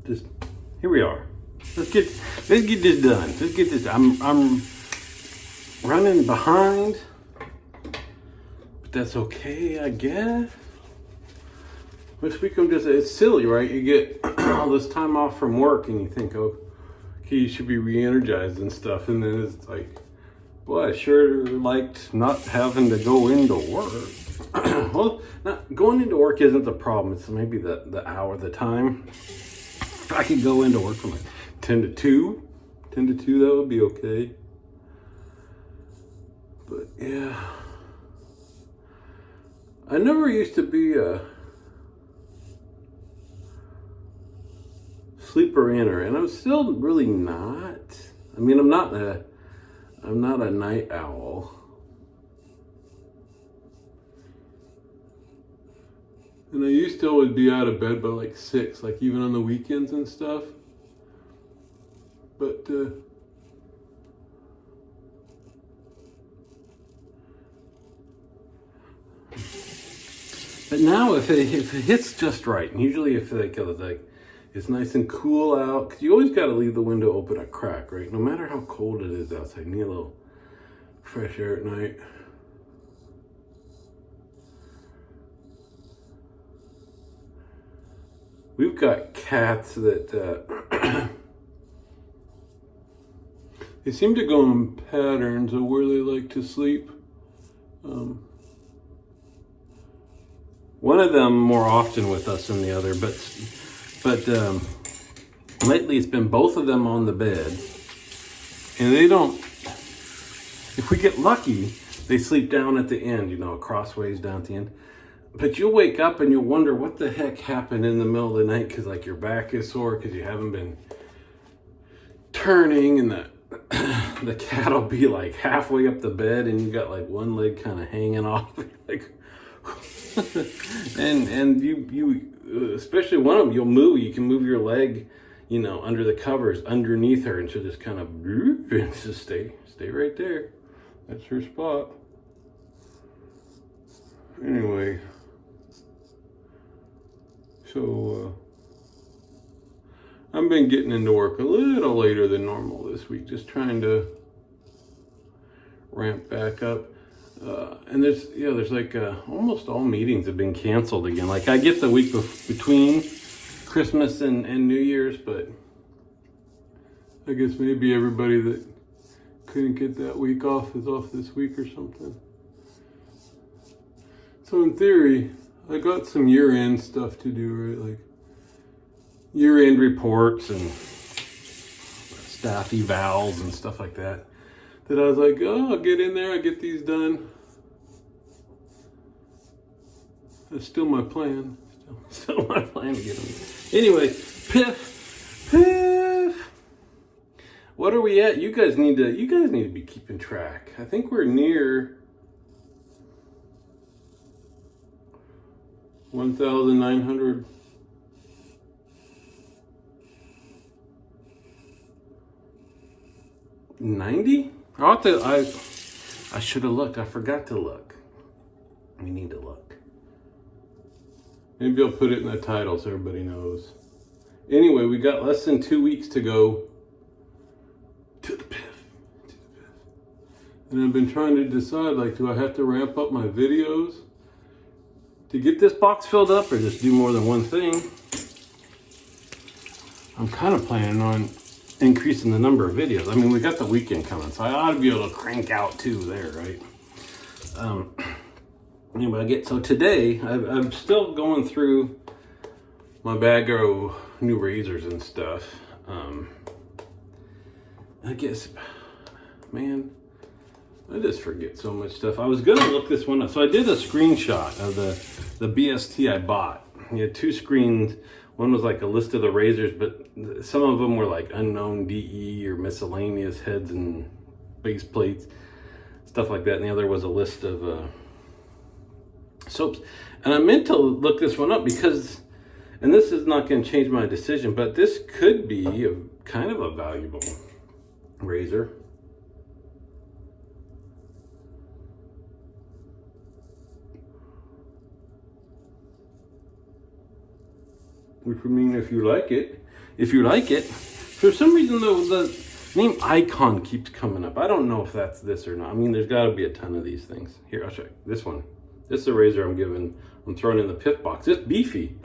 just here we are. Let's get this done. Let's get this. I'm running behind, but that's okay, I guess. This week it's silly, right? You get all this time off from work and you think, oh, okay, you should be re-energized and stuff. And then it's like, boy, I sure liked not having to go into work. Well, not going into work isn't the problem. It's maybe the hour, the time. I could go into work from like 10 to 2. 10 to 2, that would be okay. But yeah. I never used to be a sleeper inner, and I'm still really not. I mean, I'm not a night owl. And I used to always be out of bed by like 6, like even on the weekends and stuff. But now if it hits just right, and usually if like it's nice and cool out, because you always got to leave the window open a crack, right? No matter how cold it is outside, you need a little fresh air at night. We've got cats that they seem to go in patterns of where they like to sleep. One of them more often with us than the other, but lately it's been both of them on the bed, and they don't. If we get lucky, they sleep down at the end, crossways down at the end. But you'll wake up and you'll wonder what the heck happened in the middle of the night, because like your back is sore because you haven't been turning, and the cat will be like halfway up the bed and you got like one leg kind of hanging off, like. and you especially one of them, you'll move. You can move your leg, under the covers underneath her, and she'll just kind of and just stay right there. That's her spot. Anyway, so I've been getting into work a little later than normal this week, just trying to ramp back up. And there's like almost all meetings have been canceled again. Like I get the week between Christmas and New Year's, but I guess maybe everybody that couldn't get that week off is off this week or something. So in theory, I got some year-end stuff to do, right? Like year-end reports and staff evals and stuff like that. That I was like, oh, I'll get in there, I'll get these done. That's still my plan. Still my plan to get them. Anyway, PIF. What are we at? You guys need to be keeping track. I think we're near 1,900. $90? I should have looked. I forgot to look. We need to look. Maybe I'll put it in the title so everybody knows. Anyway, we got less than 2 weeks to go to the PIF. And I've been trying to decide, like, do I have to ramp up my videos to get this box filled up, or just do more than one thing? I'm kind of planning on increasing the number of videos. I mean, we got the weekend coming, so I ought to be able to crank out 2 there, right? Anyway, so today I'm still going through my bag of new razors and stuff. I guess, man, I just forget so much stuff. I was gonna look this one up, so I did a screenshot of the BST I bought. You had 2 screens. One was like a list of the razors, but some of them were like unknown DE or miscellaneous heads and base plates, stuff like that. And the other was a list of soaps. And I meant to look this one up because, and this is not going to change my decision, but this could be a kind of a valuable razor. Which would mean if you like it, if you like it. For some reason, though, the name Icon keeps coming up. I don't know if that's this or not. I mean, there's got to be a ton of these things. Here, I'll show you. This one. This is a razor I'm throwing in the PIF box. It's beefy.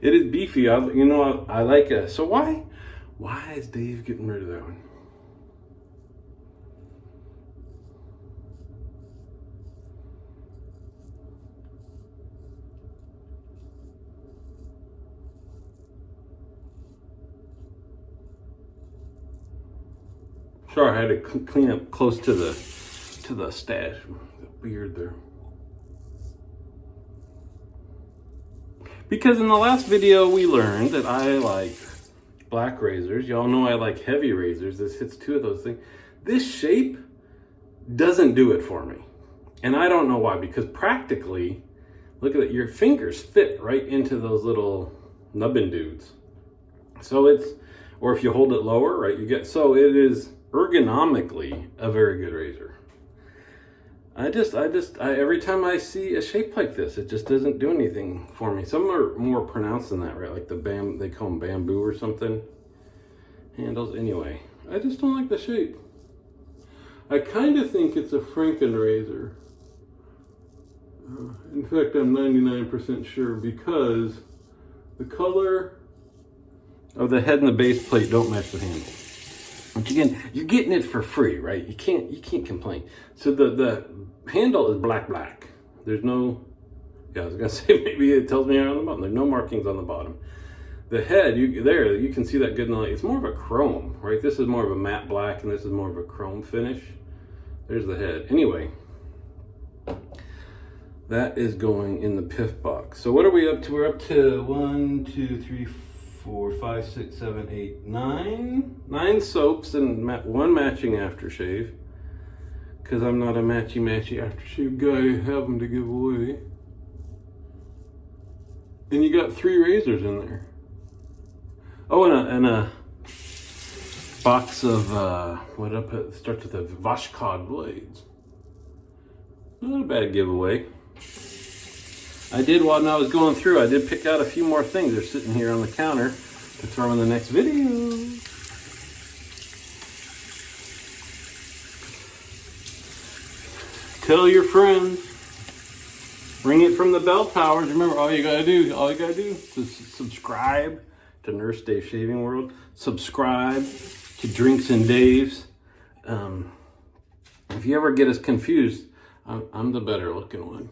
It is beefy. I like it. So why is Dave getting rid of that one? Sorry, I had to clean up close to the stash, the beard there. Because in the last video we learned that I like black razors. Y'all know I like heavy razors. This hits two of those things. This shape doesn't do it for me. And I don't know why, because practically, look at it, your fingers fit right into those little nubbin dudes. So it's, or if you hold it lower, right, you get, so it is ergonomically a very good razor. I every time I see a shape like this, it just doesn't do anything for me. Some are more pronounced than that, right? Like they call them bamboo or something. Handles, anyway. I just don't like the shape. I kind of think it's a Franken razor. In fact, I'm 99% sure, because the color of the head and the base plate don't match the handle. Which again, you're getting it for free, right? You can't complain. So the handle is black. There's no, I was gonna say maybe it tells me on the bottom. There's no markings on the bottom. The head, you can see that good in the light. It's more of a chrome, right? This is more of a matte black, and this is more of a chrome finish. There's the head. Anyway, that is going in the PIF box. So what are we up to? We're up to 1, 2, 3, 4, 5, 6, 7, 8, 9. 9 soaps and one matching aftershave. Because I'm not a matchy aftershave guy. I have them to give away. And you got 3 razors in there. Oh, and a box of, what did I put? Starts with the Vashkod blades. Not a bad giveaway. When I was going through, I did pick out a few more things. They're sitting here on the counter to throw in the next video. Tell your friends. Ring it from the bell towers. Remember, all you gotta do is subscribe to Nurse Dave Shaving World. Subscribe to Drinks and Dave's. If you ever get us confused, I'm the better looking one.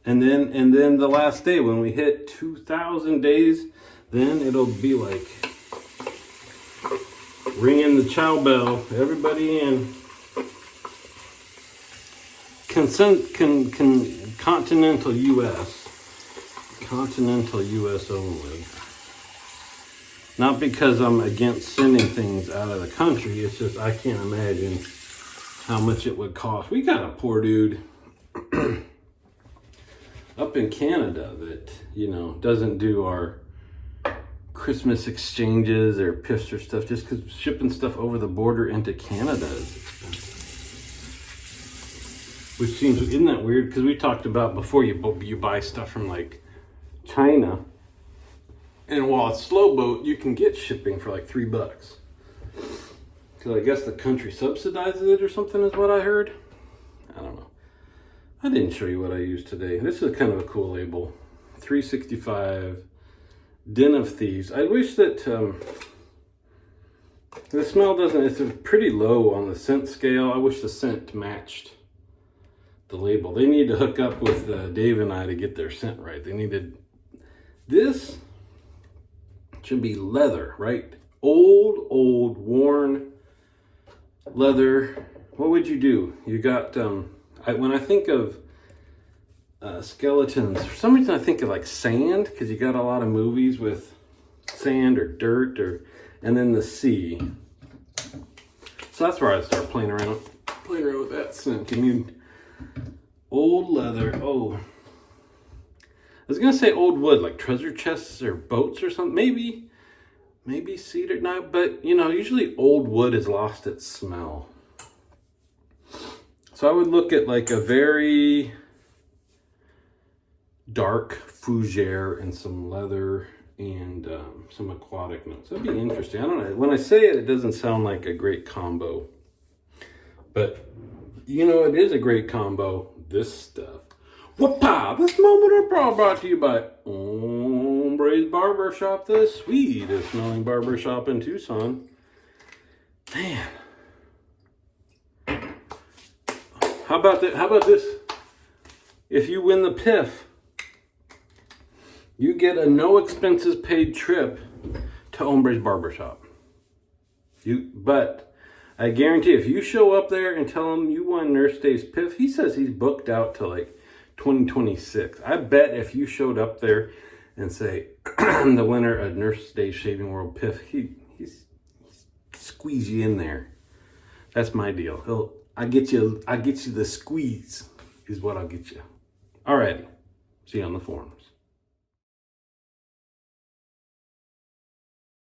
And then the last day, when we hit 2,000 days, then it'll be like ringing the chow bell. Everybody in. Continental U.S. Continental U.S. only. Not because I'm against sending things out of the country. It's just I can't imagine how much it would cost. We got a poor dude up in Canada that, doesn't do our Christmas exchanges or PIFs or stuff, just because shipping stuff over the border into Canada is expensive. Which seems, isn't that weird? Because we talked about before, you buy stuff from like China, and while it's slow boat, you can get shipping for like $3. Because I guess the country subsidizes it or something is what I heard. I don't know. I didn't show you what I used today. This is kind of a cool label. 365 Den of Thieves. I wish that the smell doesn't, it's pretty low on the scent scale. I wish the scent matched the label. They need to hook up with Dave and I to get their scent right. They needed, this should be leather, right? Old, worn leather. What would you do? You got, when I think of skeletons, for some reason I think of like sand, because you got a lot of movies with sand or dirt, and then the sea. So that's where I start playing around with that scent. You need old leather. Oh, I was gonna say old wood, like treasure chests or boats or something. Maybe cedar. No, but usually old wood has lost its smell. So I would look at like a very dark fougere and some leather and some aquatic notes. That'd be interesting. I don't know. When I say it, it doesn't sound like a great combo. But, you know, it is a great combo. This stuff. Whoop-pa! This moment of bra brought to you by Hombre's Barbershop, the sweetest smelling barbershop in Tucson. Man. How about that? How about this? If you win the PIF, you get a no expenses paid trip to Hombre's Barbershop. But I guarantee if you show up there and tell him you won Nurse Dave's PIF, he says he's booked out to like 2026. I bet if you showed up there and say, I'm the winner of Nurse Dave's Shaving World PIF, he's squeeze you in there. That's my deal. I get you the squeeze is what I'll get you. All right. See you on the forums.